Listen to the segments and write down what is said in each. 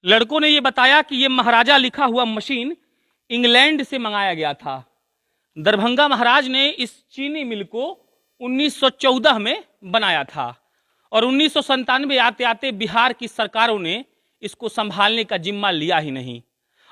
लड़कों ने ये बताया कि ये महाराजा लिखा हुआ मशीन इंग्लैंड से मंगाया गया था। दरभंगा महाराज ने इस चीनी मिल को 1914 में बनाया था और 1997 आते आते बिहार की सरकारों ने इसको संभालने का जिम्मा लिया ही नहीं।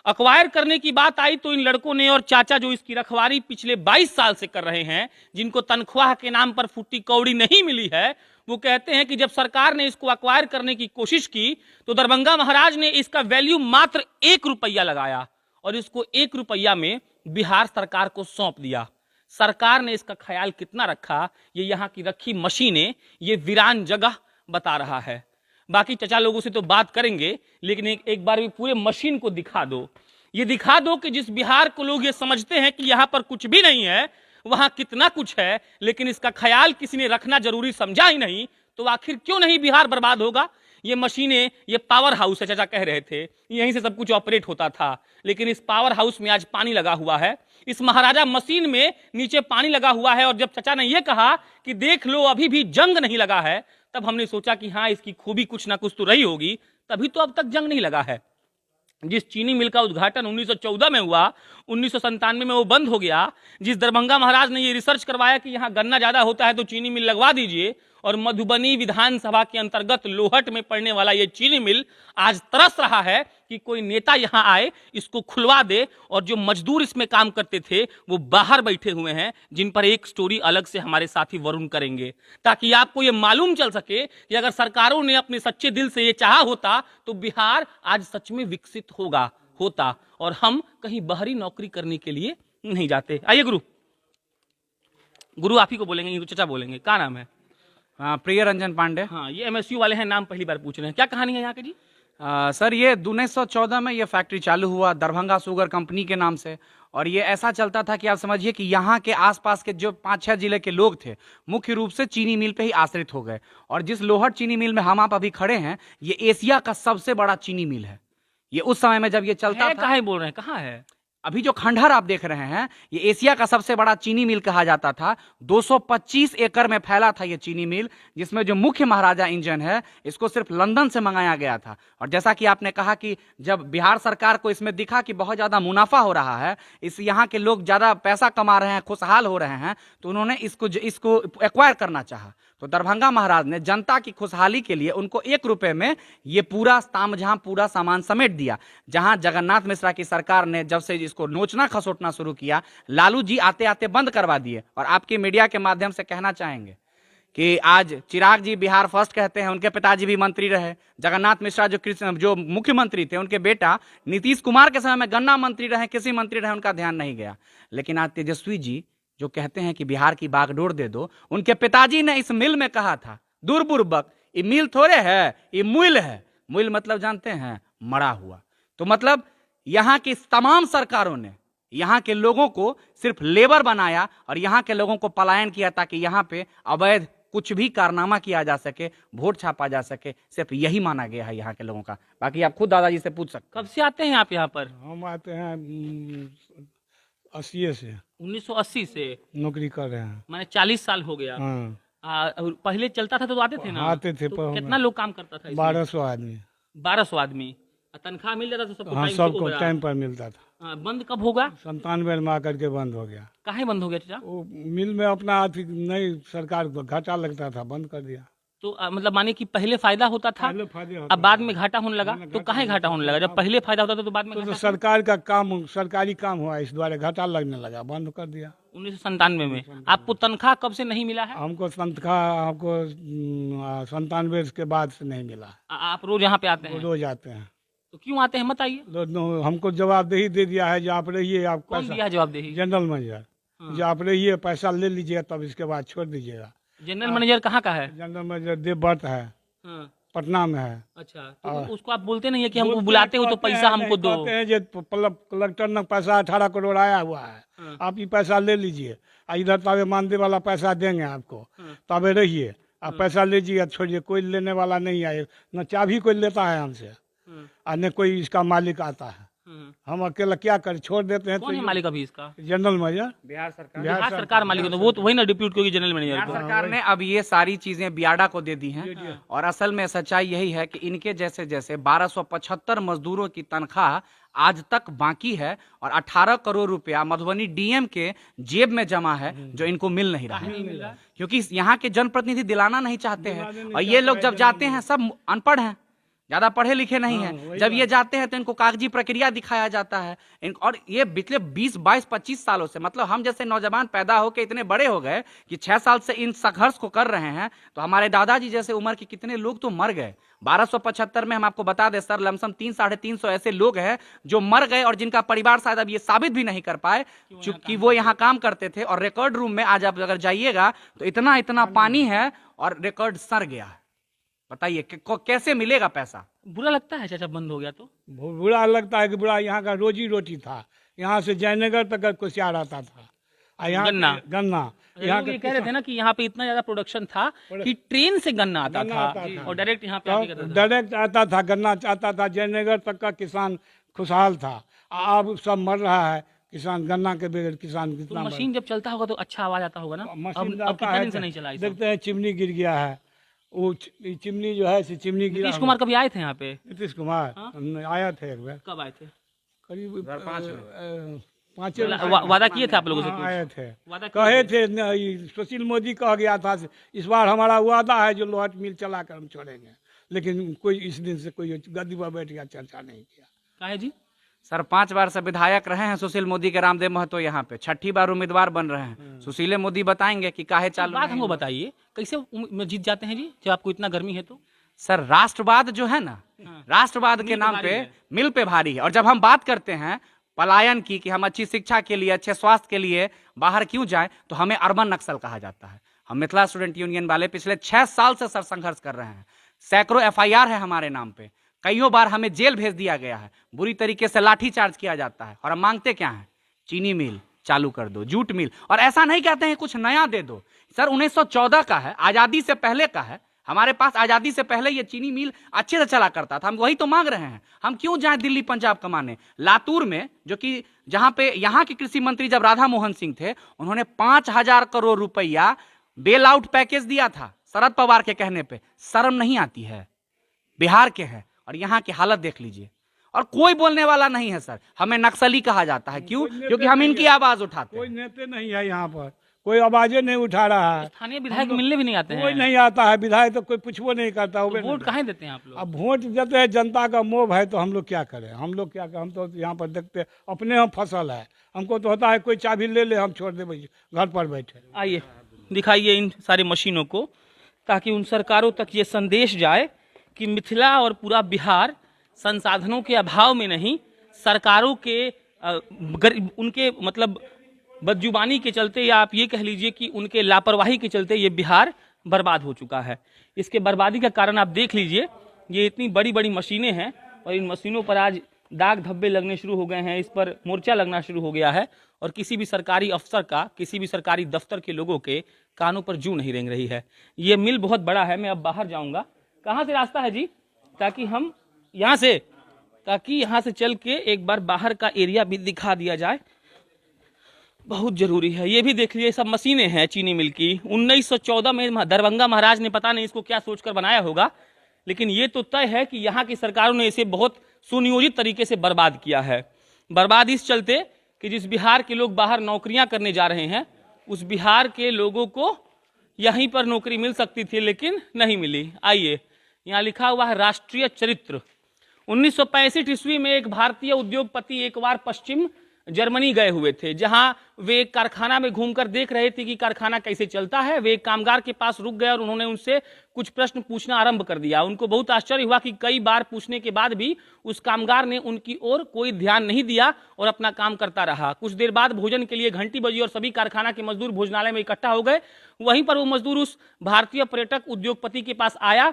अक्वायर करने की बात आई तो इन लड़कों ने और चाचा जो इसकी रखवाली पिछले 22 साल से कर रहे हैं, जिनको तनख्वाह के नाम पर फुट्टी कौड़ी नहीं मिली है, वो कहते हैं कि जब सरकार ने इसको अक्वायर करने की कोशिश की तो दरभंगा महाराज ने इसका वैल्यू मात्र 1 रुपया लगाया और इसको 1 रुपया में बिहार सरकार को सौंप दिया। सरकार ने इसका ख्याल कितना रखा, ये यहाँ की रखी मशीनें, ये वीरान जगह बता रहा है। बाकी चचा लोगों से तो बात करेंगे, लेकिन एक बार भी पूरे मशीन को दिखा दो। ये दिखा दो कि जिस बिहार को लोग ये समझते हैं कि यहाँ पर कुछ भी नहीं है, वहां कितना कुछ है, लेकिन इसका ख्याल किसी ने रखना जरूरी समझा ही नहीं, तो आखिर क्यों नहीं बिहार बर्बाद होगा। ये मशीनें, ये पावर हाउस है, चाचा कह रहे थे, यहीं से सब कुछ ऑपरेट होता था, लेकिन इस पावर हाउस में आज पानी लगा हुआ है। इस महाराजा मशीन में नीचे पानी लगा हुआ है। और जब चाचा ने यह कहा कि देख लो अभी भी जंग नहीं लगा है, तब हमने सोचा कि हाँ, इसकी खूबी कुछ ना कुछ तो रही होगी, तभी तो अब तक जंग नहीं लगा है। जिस चीनी मिल का उद्घाटन 1914 में हुआ, 1997 में वो बंद हो गया। जिस दरभंगा महाराज ने ये रिसर्च करवाया कि यहाँ गन्ना ज्यादा होता है तो चीनी मिल लगवा दीजिए, और मधुबनी विधानसभा के अंतर्गत लोहट में पड़ने वाला ये चीनी मिल आज तरस रहा है कि कोई नेता यहाँ आए, इसको खुलवा दे। और जो मजदूर इसमें काम करते थे वो बाहर बैठे हुए हैं, जिन पर एक स्टोरी अलग से हमारे साथी वरुण करेंगे, ताकि आपको ये मालूम चल सके कि अगर सरकारों ने अपने सच्चे दिल से ये चाहा होता तो बिहार आज सच में विकसित होता और हम कहीं बाहरी नौकरी करने के लिए नहीं जाते। आइए गुरु आप ही को बोलेंगे, तो चचा बोलेंगे। क्या नाम है? प्रिय रंजन पांडे। हाँ, ये एमएसयू वाले हैं, नाम पहली बार पूछ रहे हैं। क्या कहानी है यहाँ की जी? सर, ये 1914 में ये फैक्ट्री चालू हुआ दरभंगा शुगर कंपनी के नाम से। और ये ऐसा चलता था कि आप समझिए कि यहाँ के आसपास के जो 5-6 जिले के लोग थे, मुख्य रूप से चीनी मिल पे ही आश्रित हो गए। और जिस लोहट चीनी मिल में हम आप अभी खड़े हैं, ये एशिया का सबसे बड़ा चीनी मिल है। ये उस समय में जब ये चलता था। कहाँ बोल रहे हैं, कहाँ है? अभी जो खंडहर आप देख रहे हैं, ये एशिया का सबसे बड़ा चीनी मिल कहा जाता था। 225 एकड़ में फैला था ये चीनी मिल, जिसमें जो मुख्य महाराजा इंजन है, इसको सिर्फ लंदन से मंगाया गया था। और जैसा कि आपने कहा कि जब बिहार सरकार को इसमें दिखा कि बहुत ज्यादा मुनाफा हो रहा है, इस यहाँ के लोग ज्यादा पैसा कमा रहे हैं, खुशहाल हो रहे हैं, तो उन्होंने इसको एक्वायर करना चाहा। तो दरभंगा महाराज ने जनता की खुशहाली के लिए उनको 1 रुपए में ये पूरा तामझाम पूरा सामान समेट दिया। जहां जगन्नाथ मिश्रा की सरकार ने जब से इसको नोचना खसोटना शुरू किया, लालू जी आते आते बंद करवा दिए। और आपके मीडिया के माध्यम से कहना चाहेंगे कि आज चिराग जी बिहार फर्स्ट कहते हैं, उनके पिताजी भी मंत्री रहे। जगन्नाथ मिश्रा जो मुख्यमंत्री थे, उनके बेटा नीतीश कुमार के समय में गन्ना मंत्री रहे, कृषि मंत्री रहे, उनका ध्यान नहीं गया। लेकिन आज तेजस्वी जी जो कहते हैं कि बिहार की बागडोर दे दो, उनके पिताजी ने इस मिल में कहा था, दूर बुर्बक, ये मिल थोड़े है, ये मुल है। मुल मतलब जानते हैं? मरा हुआ। तो मतलब यहाँ की तमाम सरकारों ने यहाँ के लोगों को सिर्फ लेबर बनाया और यहाँ के लोगों को पलायन किया, ताकि यहाँ पे अवैध कुछ भी कारनामा किया जा सके, वोट छापा जा सके। सिर्फ यही माना गया है यहाँ के लोगों का। बाकी आप खुद दादाजी से पूछ सकते। कब से आते हैं आप यहाँ पर? हम आते हैं 80 से। 1980 से नौकरी कर रहे हैं। मैंने 40 साल हो गया। हाँ। पहले चलता था तो आते थे ना? आते थे। तो कितना लोग काम करता था? 1200 आदमी। 1200 आदमी। तनख्वाह मिल जाता था सबको? हाँ, सबको टाइम पर मिलता था। बंद कब होगा? 97 में आकर के बंद हो गया। काहे बंद हो गया चाचा? वो मिल में अपना आर्थिक नहीं, सरकार को घाटा लगता था, बंद कर दिया। तो मतलब माने कि पहले फायदा होता था, अब बाद में घाटा होने लगा। तो काहे घाटा होने लगा? जब पहले फायदा होता था तो बाद में तो सरकार का काम, सरकारी काम हुआ, इस द्वारा घाटा लगने लगा, बंद कर दिया। 1997 में। आपको तनख्वाह कब से नहीं मिला है? हमको तनख्वाह 97 के बाद से नहीं मिला। आप रोज यहाँ पे आते हैं? रोज आते हैं। तो क्यों आते हैं बताइए। हमको जवाबदेही दे दिया है, जो आप रहिए, आप कौन दिया जवाबदेही? General manager. जो आप रहिए, पैसा ले लीजिए, तब इसके बाद छोड़ दीजिएगा। जनरल मैनेजर कहाँ का है? जनरल मैनेजर देवव्रत है। हाँ। पटना में है। अच्छा, तो उसको आप बोलते नहीं है कि हमको बुलाते हो तो पैसा हमको दो? कहते हैं जो कलेक्टर ने पैसा 18 करोड़ आया हुआ है, आप ये पैसा ले लीजिए, इधर तावे मानदे वाला पैसा देंगे आपको, तावे रहिए, आप पैसा लीजिए, छोड़िए, कोई लेने वाला नहीं आए, न चाबी कोई लेता है हमसे और न कोई इसका मालिक आता है। हम अकेला क्या करें, छोड़ देते हैं। कौन है मालिक अभी इसका? जनरल मेजर बिहार सरकार बिहार सरकार मालिक है, तो वो तो वही ना डिप्यूट होगी जनरल मैनेजर बिहार को। सरकार ने अब ये सारी चीजें बियाडा को दे दी हैं। और असल में सच्चाई यही है कि इनके जैसे जैसे 1275 मजदूरों की तनख्वाह आज तक बाकी है और 18 करोड़ रुपया मधुबनी डीएम के जेब में जमा है, जो इनको मिल नहीं रहा है, क्योंकि यहाँ के जनप्रतिनिधि दिलाना नहीं चाहते हैं। और ये लोग जब जाते हैं सब अनपढ़ हैं, ज्यादा पढ़े लिखे नहीं हैं। जब ये जाते हैं तो इनको कागजी प्रक्रिया दिखाया जाता है। और ये पिछले 20, 22, 25 सालों से, मतलब हम जैसे नौजवान पैदा होकर इतने बड़े हो गए कि 6 साल से इन संघर्ष को कर रहे हैं, तो हमारे दादाजी जैसे उम्र के कितने लोग तो मर गए। 1275 में हम आपको बता दें सर, लमसम 300-350 ऐसे लोग हैं जो मर गए और जिनका परिवार शायद अब ये साबित भी नहीं कर पाए कि वो यहाँ काम करते थे। और रिकॉर्ड रूम में आज आप अगर जाइएगा तो इतना इतना पानी है और रिकॉर्ड सड़ गया है। बताइए कैसे मिलेगा पैसा? बुरा लगता है चाचा बंद हो गया तो? बुरा लगता है कि बुरा, यहाँ का रोजी रोटी था। यहाँ से जयनगर तक कुशियार आता था, यहाँ गन्ना यहाँ ये कह रहे थे ना कि यहाँ पे इतना ज्यादा प्रोडक्शन था कि ट्रेन से गन्ना आता था और डायरेक्ट यहाँ पे डायरेक्ट आता था, गन्ना आता था। जयनगर तक का किसान खुशहाल था। अब सब मर रहा है किसान, गन्ना के बगैर किसान कितना। मशीन जब चलता होगा तो अच्छा आवाज आता होगा ना? मशीन अब कितने दिन से नहीं चला? देखते हैं चिमनी गिर गया है, वो चिमनी जो है चिमनी गिरा। नीतीश कुमार कभी आए थे यहाँ पे? नीतीश कुमार आया थे एक बार। कब आए थे? करीब 5 वादा किए थे आप लोगों से? आए थे, कहे थे सुशील मोदी कह गया था इस बार हमारा वादा है जो लोहा मिल चला कर हम छोड़ेंगे, लेकिन कोई इस दिन से कोई गद्दी पर बैठ गया, चर्चा नहीं किया। काहे जी? सर 5 बार से विधायक रहे हैं सुशील मोदी के रामदेव महतो, यहाँ पे 6ठी बार उम्मीदवार बन रहे हैं। सुशील मोदी बताएंगे कि काहे चालू। बात हमको बताइए, कैसे जीत जाते हैं जी जब आपको इतना गर्मी है तो? सर राष्ट्रवाद जो है ना, राष्ट्रवाद के नाम पे मिल पे भारी है। और जब हम बात करते हैं पलायन की, कि हम अच्छी शिक्षा के लिए, अच्छे स्वास्थ्य के लिए बाहर क्यों जाएं, तो हमें अर्बन नक्सल कहा जाता है। हम मिथिला स्टूडेंट यूनियन वाले पिछले 6 साल से सर संघर्ष कर रहे हैं। सैकड़ों FIR है हमारे नाम पे, कईयों बार हमें जेल भेज दिया गया है, बुरी तरीके से लाठी चार्ज किया जाता है। और हम मांगते क्या है? चीनी मिल चालू कर दो, जूट मिल। और ऐसा नहीं कहते हैं कुछ नया दे दो। सर 1914 का है, आजादी से पहले का है। हमारे पास आजादी से पहले ये चीनी मिल अच्छे से चला करता था। हम वही तो मांग रहे हैं। हम क्यों जाएं दिल्ली पंजाब कमाने? लातूर में, जो कि जहां पे यहाँ के कृषि मंत्री जब राधा मोहन सिंह थे, उन्होंने 5000 करोड़ रुपया बेल आउट पैकेज दिया था शरद पवार के कहने पे। शर्म नहीं आती है? बिहार के हैं और यहाँ की हालत देख लीजिए, और कोई बोलने वाला नहीं है। सर हमें नक्सली कहा जाता है, क्यों? क्योंकि हम इनकी आवाज उठाते हैं। कोई नेता नहीं है यहाँ पर, कोई आवाजें नहीं उठा रहा है। स्थानीय विधायक मिलने भी नहीं आते हैं? कोई नहीं आता है विधायक, तो कोई पूछबो नहीं करता। वोट कहाँ देते हैं आप लोग? अब वोट देते हैं, जनता का मोह है, तो हम लोग क्या करें? हम लोग क्या करें? हम तो यहाँ पर देखते अपने हम फसल है, हमको तो होता है कोई चाबी ले ले हम छोड़ दे घर पर बैठे। आइए दिखाइए इन सारी मशीनों को, ताकि उन सरकारों तक ये संदेश जाए कि मिथिला और पूरा बिहार संसाधनों के अभाव में नहीं, सरकारों के उनके मतलब बदजुबानी के चलते, या आप ये कह लीजिए कि उनके लापरवाही के चलते ये बिहार बर्बाद हो चुका है। इसके बर्बादी का कारण आप देख लीजिए, ये इतनी बड़ी बड़ी मशीनें हैं और इन मशीनों पर आज दाग धब्बे लगने शुरू हो गए हैं, इस पर मोर्चा लगना शुरू हो गया है और किसी भी सरकारी अफसर का, किसी भी सरकारी दफ्तर के लोगों के कानों पर जूं नहीं रेंग रही है। ये मिल बहुत बड़ा है। मैं अब बाहर जाऊंगा। कहाँ से रास्ता है जी? ताकि हम यहाँ से चल के एक बार बाहर का एरिया भी दिखा दिया जाए, बहुत जरूरी है। ये भी देख लीजिए, सब मशीनें हैं चीनी मिल की। 1914 में दरभंगा महाराज ने पता नहीं इसको क्या सोचकर बनाया होगा, लेकिन ये तो तय है कि यहाँ की सरकारों ने इसे बहुत सुनियोजित तरीके से बर्बाद किया है। बर्बाद इस चलते कि जिस बिहार के लोग बाहर नौकरियां करने जा रहे हैं, उस बिहार के लोगों को यहीं पर नौकरी मिल सकती थी, लेकिन नहीं मिली। आइए, यहाँ लिखा हुआ है राष्ट्रीय चरित्र। 1965 ईस्वी में एक भारतीय उद्योगपति एक बार पश्चिम जर्मनी गए हुए थे, जहां वे एक कारखाना में घूमकर देख रहे थे कि कारखाना कैसे चलता है। वे एक कामगार के पास रुक गए और उन्होंने उनसे कुछ प्रश्न पूछना आरंभ कर दिया। उनको बहुत आश्चर्य हुआ कि कई बार पूछने के बाद भी उस कामगार ने उनकी ओर कोई ध्यान नहीं दिया और अपना काम करता रहा। कुछ देर बाद भोजन के लिए घंटी बजी और सभी कारखाना के मजदूर भोजनालय में इकट्ठा हो गए। वहीं पर वो मजदूर उस भारतीय पर्यटक उद्योगपति के पास आया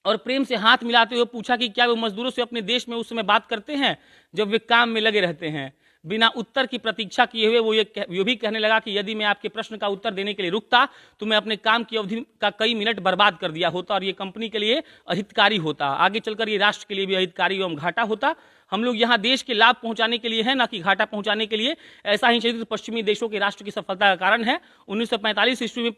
और प्रेम से हाथ मिलाते हुए पूछा कि क्या वे मजदूरों से अपने देश में उस समय बात करते हैं जब वे काम में लगे रहते हैं। बिना उत्तर की प्रतीक्षा किए हुए वो ये भी कहने लगा कि यदि मैं आपके प्रश्न का उत्तर देने के लिए रुकता तो मैं अपने काम की अवधि का कई मिनट बर्बाद कर दिया होता और ये कंपनी के लिए अहितकारी होता, आगे चलकर ये राष्ट्र के लिए भी अहितकारी एवं घाटा होता। हम लोग यहाँ देश के लाभ पहुंचाने के लिए है, ना कि घाटा पहुंचाने के लिए। ऐसा ही चरित्र पश्चिमी देशों के राष्ट्र की सफलता का कारण है। 1945 ईस्वी में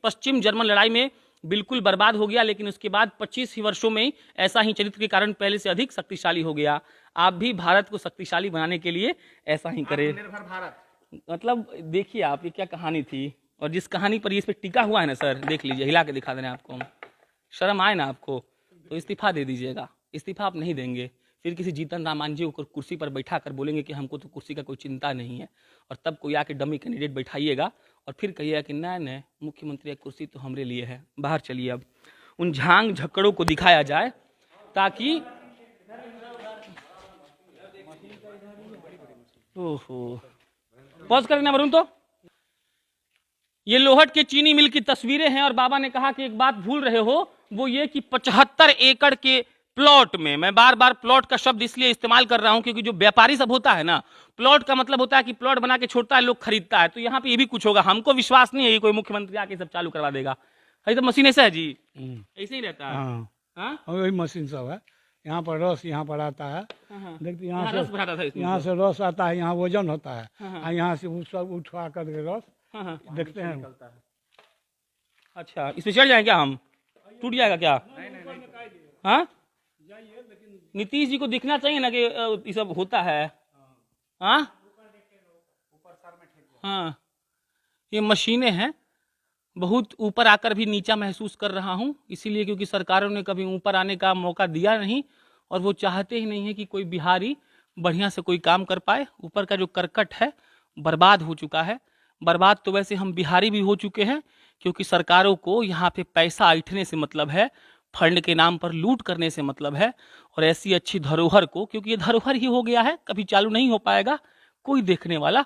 पश्चिम जर्मन लड़ाई में बिल्कुल बर्बाद हो गया, लेकिन उसके बाद 25 ही वर्षों में ऐसा ही चरित्र के कारण पहले से अधिक शक्तिशाली हो गया। आप भी भारत को शक्तिशाली बनाने के लिए ऐसा ही करें। निर्भर भारत। मतलब देखिए आप, ये क्या कहानी थी, और जिस कहानी पर ये इस पे टिका हुआ है ना सर, देख लीजिए, हिला के दिखा देना आपको। शर्म आए ना आपको तो इस्तीफा दे दीजिएगा। इस्तीफा आप नहीं देंगे, फिर किसी जीतन राम मांझी को कुर्सी पर बैठा कर बोलेंगे कि हमको तो कुर्सी का कोई चिंता नहीं है, और तब कोई आके डमी कैंडिडेट बैठाइएगा और फिर कहिएगा कि नहीं मुख्यमंत्री की कुर्सी तो हमरे लिए है, बाहर चलिए। अब उन झांग झक्कड़ों को दिखाया जाए ताकि ओहो पॉज करना वरुण। तो ये लोहट के चीनी मिल की तस्वीरें हैं, और बाबा ने कहा कि एक बात भूल रहे हो, वो ये कि 75 एकड़ के प्लॉट में, मैं बार बार प्लॉट का शब्द इसलिए इस्तेमाल कर रहा हूं क्योंकि जो व्यापारी सब होता है ना, प्लॉट का मतलब होता है कि प्लॉट बना के छोड़ता है, लोग खरीदता है। तो यहाँ पे ये भी कुछ होगा। हमको विश्वास नहीं है कि कोई मुख्यमंत्री आके सब चालू करवा देगा। अरे तो मशीन ऐसा है जी, ऐसे ही रहता है। हाँ, वही मशीन सब है। यहाँ पर रस यहाँ पर आता है, देखते यहाँ रस भराता था से इसमें। यहाँ से रस आता है, यहाँ वजन होता है, हाँ। और यहाँ से सब उठवा करके रस देखते हैं। अच्छा, इसमें चढ़ जाए क्या हम? टूट जाएगा क्या? हाँ, नीतीश जी को दिखना चाहिए ना कि ये सब होता है। हाँ हाँ, ये मशीनें हैं। बहुत ऊपर आकर भी नीचा महसूस कर रहा हूँ, इसीलिए क्योंकि सरकारों ने कभी ऊपर आने का मौका दिया नहीं, और वो चाहते ही नहीं है कि कोई बिहारी बढ़िया से कोई काम कर पाए। ऊपर का जो करकट है बर्बाद हो चुका है। बर्बाद तो वैसे हम बिहारी भी हो चुके हैं, क्योंकि सरकारों को यहाँ पे पैसा ऐंठने से मतलब है, फंड के नाम पर लूट करने से मतलब है, और ऐसी अच्छी धरोहर को, क्योंकि ये धरोहर ही हो गया है, कभी चालू नहीं हो पाएगा, कोई देखने वाला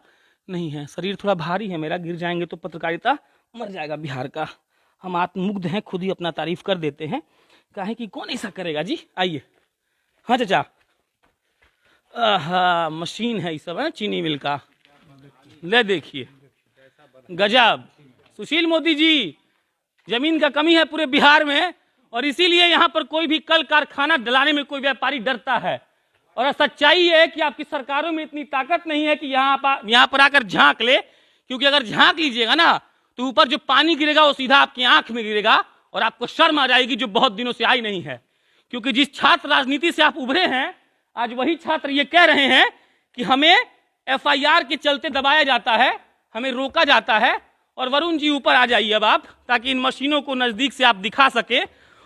नहीं है। शरीर थोड़ा भारी है मेरा, गिर जाएंगे तो पत्रकारिता मर जाएगा बिहार का। हम आत्ममुग्ध हैं, खुद ही अपना तारीफ कर देते हैं, काहे कि कौन ऐसा करेगा जी। आइए। हाँ चाचा, आहा मशीन है ये सब है, चीनी मिल का। ले देखिए, गजब। सुशील मोदी जी, जमीन का कमी है पूरे बिहार में, और इसीलिए यहाँ पर कोई भी कल कारखाना डलाने में कोई व्यापारी डरता है। और सच्चाई है कि आपकी सरकारों में इतनी ताकत नहीं है कि यहाँ पर आकर झांक ले, क्योंकि अगर झांक लीजिएगा ना तो ऊपर जो पानी गिरेगा वो सीधा आपकी आंख में गिरेगा, और आपको शर्म आ जाएगी, जो बहुत दिनों से आई नहीं है। क्योंकि जिस छात्र राजनीति से आप उभरे हैं, आज वही छात्र ये कह रहे हैं कि हमें FIR के चलते दबाया जाता है, हमें रोका जाता है। और वरुण जी ऊपर आ जाइए अब आप, ताकि इन मशीनों को नजदीक से आप दिखा सके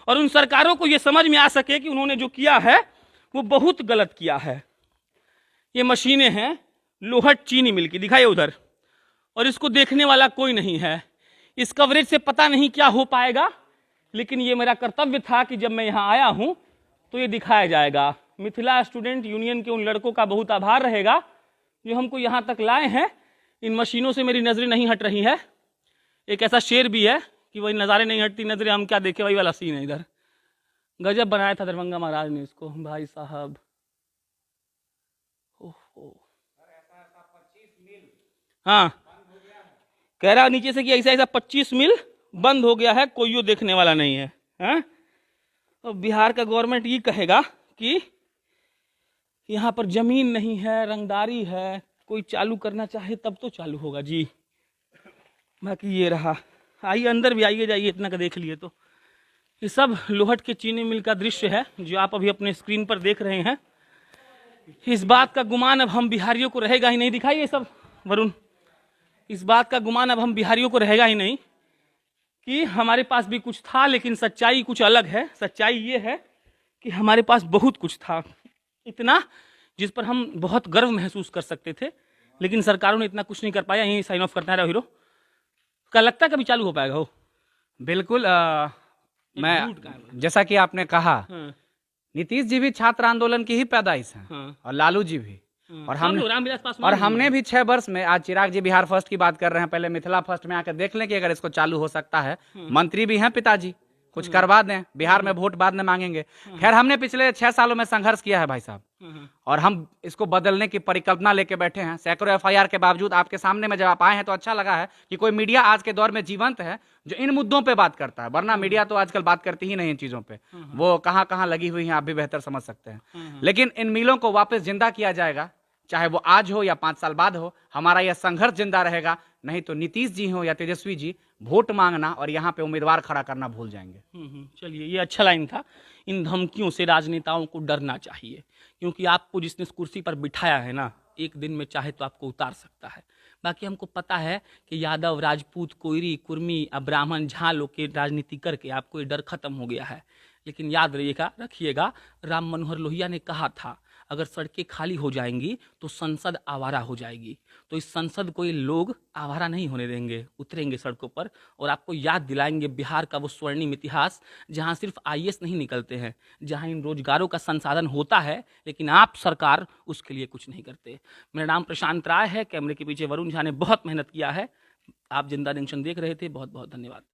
और उन सरकारों को यह समझ में आ सके कि उन्होंने जो किया है वो बहुत गलत किया है। ये मशीनें हैं लोहट चीनी मिल की, दिखाइए उधर, और इसको देखने वाला कोई नहीं है। इस कवरेज से पता नहीं क्या हो पाएगा, लेकिन ये मेरा कर्तव्य था कि जब मैं यहाँ आया हूं तो ये दिखाया जाएगा। मिथिला स्टूडेंट यूनियन के उन लड़कों का बहुत आभार रहेगा जो हमको यहाँ तक लाए हैं। इन मशीनों से मेरी नजरें नहीं हट रही है। एक ऐसा शेर भी है कि वही नज़ारे नहीं हटती नजरें, हम क्या देखे, वही वाला सीन है इधर। गजब बनाया था दरभंगा महाराज ने इसको, भाई साहब। हाँ, कह रहा नीचे से कि ऐसा ऐसा 25 मिल बंद हो गया है, कोई यो देखने वाला नहीं है। हाँ? तो बिहार का गवर्नमेंट ये कहेगा कि यहाँ पर जमीन नहीं है, रंगदारी है, कोई चालू करना चाहे तब तो चालू होगा जी। बाकी ये रहा, आइए अंदर भी आइए, जाइए, इतना का देख लिए। तो ये सब लोहट के चीनी मिल का दृश्य है जो आप अभी अपने स्क्रीन पर देख रहे हैं। इस बात का गुमान अब हम बिहारियों को रहेगा ही नहीं, दिखाइए सब वरुण, इस बात का गुमान अब हम बिहारियों को रहेगा ही नहीं कि हमारे पास भी कुछ था, लेकिन सच्चाई कुछ अलग है। सच्चाई ये है कि हमारे पास बहुत कुछ था, इतना जिस पर हम बहुत गर्व महसूस कर सकते थे, लेकिन सरकारों ने इतना कुछ नहीं कर पाया। यही साइन ऑफ करता है हीरो का। लगता है कभी चालू हो पाएगा? हो बिल्कुल। मैं जैसा कि आपने कहा, नीतीश जी भी छात्र आंदोलन की ही पैदाइश हैं, और लालू जी भी, और हमने भी 6 वर्ष में, आज चिराग जी बिहार फर्स्ट की बात कर रहे हैं, पहले मिथिला फर्स्ट में आकर देख लें कि अगर इसको चालू हो सकता है। मंत्री भी हैं पिताजी, कुछ करवा दें, बिहार में वोट बाद में मांगेंगे। खैर, हमने पिछले 6 सालों में संघर्ष किया है भाई साहब, और हम इसको बदलने की परिकल्पना लेके बैठे हैं। सैकड़ों एफआईआर के बावजूद आपके सामने में जब आप आए हैं तो अच्छा लगा है कि कोई मीडिया आज के दौर में जीवंत है जो इन मुद्दों पे बात करता है, वरना मीडिया तो आजकल बात करती ही नहीं इन चीजों पे। वो कहां कहां लगी हुई हैं आप भी बेहतर समझ सकते हैं। लेकिन इन मिलों को वापस जिंदा किया जाएगा, चाहे वो आज हो या 5 साल बाद हो। हमारा यह संघर्ष जिंदा रहेगा, नहीं तो नीतीश जी हो या तेजस्वी जी वोट मांगना और यहाँ पे उम्मीदवार खड़ा करना भूल जाएंगे। चलिए, ये अच्छा लाइन था। इन धमकियों से राजनेताओं को डरना चाहिए, क्योंकि आपको जिसने इस कुर्सी पर बिठाया है ना, एक दिन में चाहे तो आपको उतार सकता है। बाकी हमको पता है कि यादव, राजपूत, कोयरी, कुर्मी, ब्राह्मण, झा लोग के राजनीति करके आपको ये डर खत्म हो गया है। लेकिन याद रखिएगा, राम मनोहर लोहिया ने कहा था, अगर सड़कें खाली हो जाएंगी तो संसद आवारा हो जाएगी। तो इस संसद को ये लोग आवारा नहीं होने देंगे, उतरेंगे सड़कों पर और आपको याद दिलाएंगे बिहार का वो स्वर्णिम इतिहास, जहां सिर्फ आईएएस नहीं निकलते हैं, जहां इन रोजगारों का संसाधन होता है, लेकिन आप सरकार उसके लिए कुछ नहीं करते। मेरा नाम प्रशांत राय है, कैमरे के पीछे वरुण झा ने बहुत मेहनत किया है। आप जिंदा जंक्शन देख रहे थे, बहुत बहुत धन्यवाद।